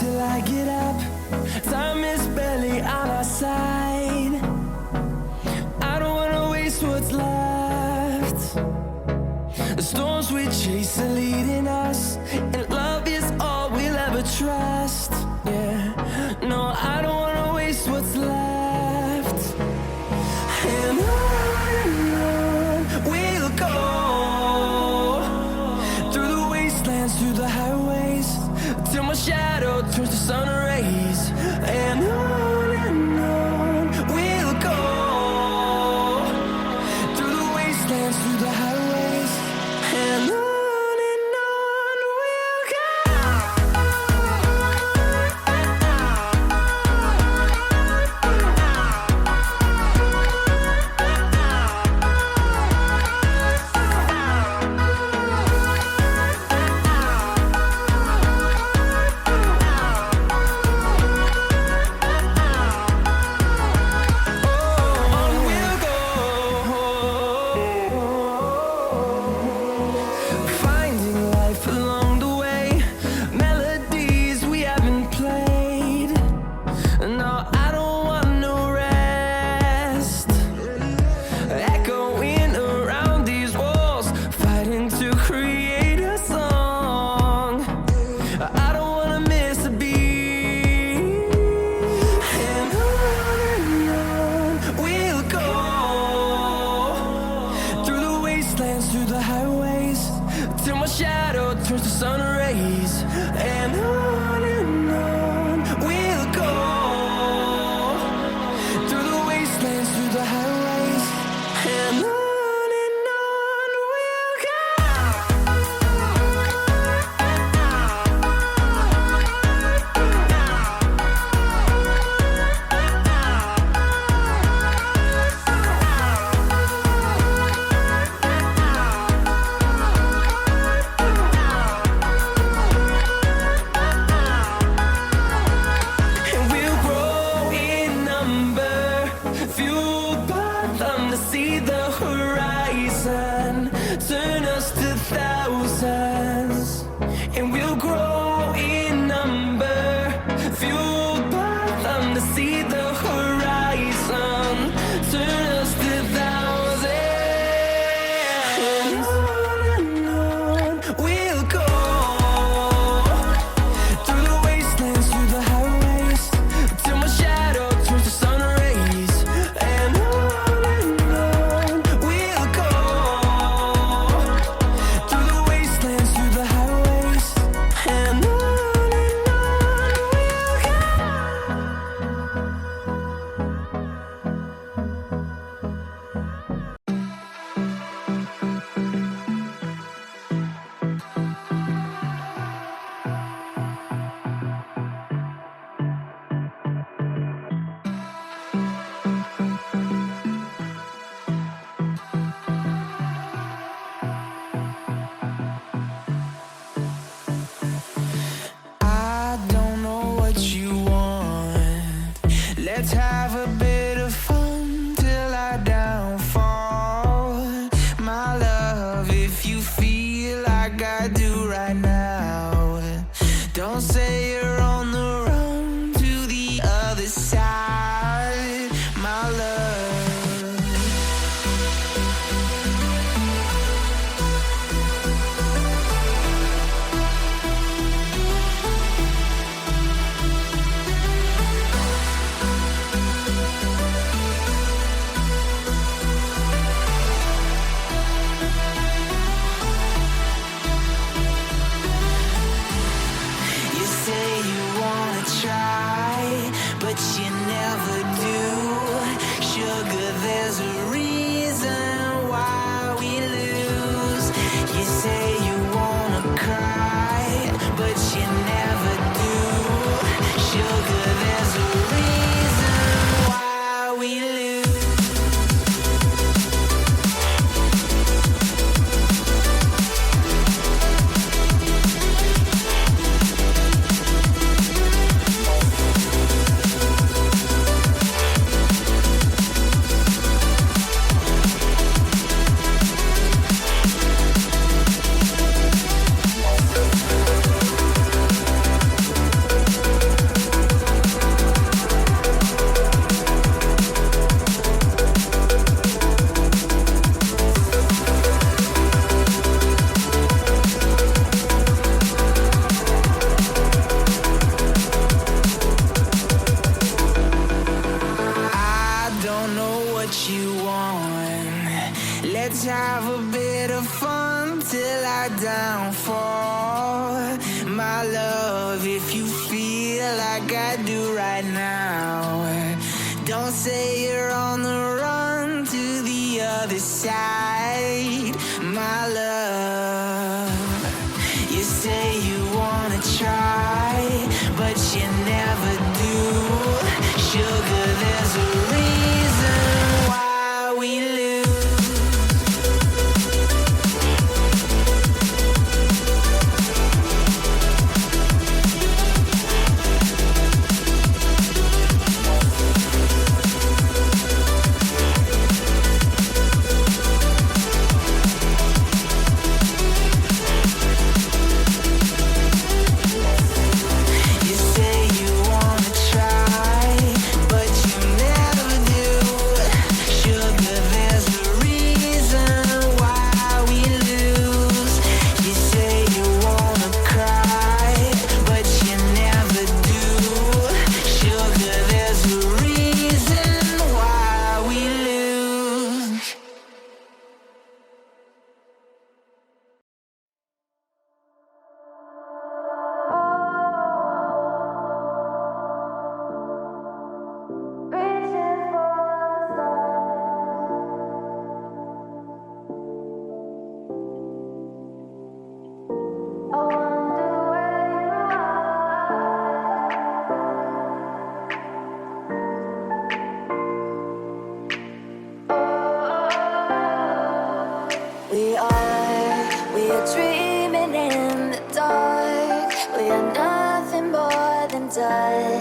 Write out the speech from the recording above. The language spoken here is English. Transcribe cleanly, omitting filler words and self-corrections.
Till I get up, time is barely on our side. I don't wanna waste what's left. The storms we chase are leading us, and love is all we'll ever trust. Yeah, no, I don't wanna waste what's left. And on we'll go, through the wastelands, through the highways, till my shadow turns to sun rays. And on we'll go, through the wastelands, through the highways, and on we'll go. Through the highways, till my shadow turns to sun rays. And on we'll go, through the wastelands, through the highways, and on we'll go. See the horizon turn us to thousands, and we'll grow in number, fueled by them to see the horizon turn us to thousands. And on we'll go, through the wastelands, through the highways, till my shadow turns to sun rays. And on we'll go, have a bit of fun till I downfall. My love, if you feel like I do right now, don't say you're on the run to the other side. My love, you say you wanna try, but you never do. Sugar, there's a reason why we lose. We are dreaming in the dark. We are nothing more than dust.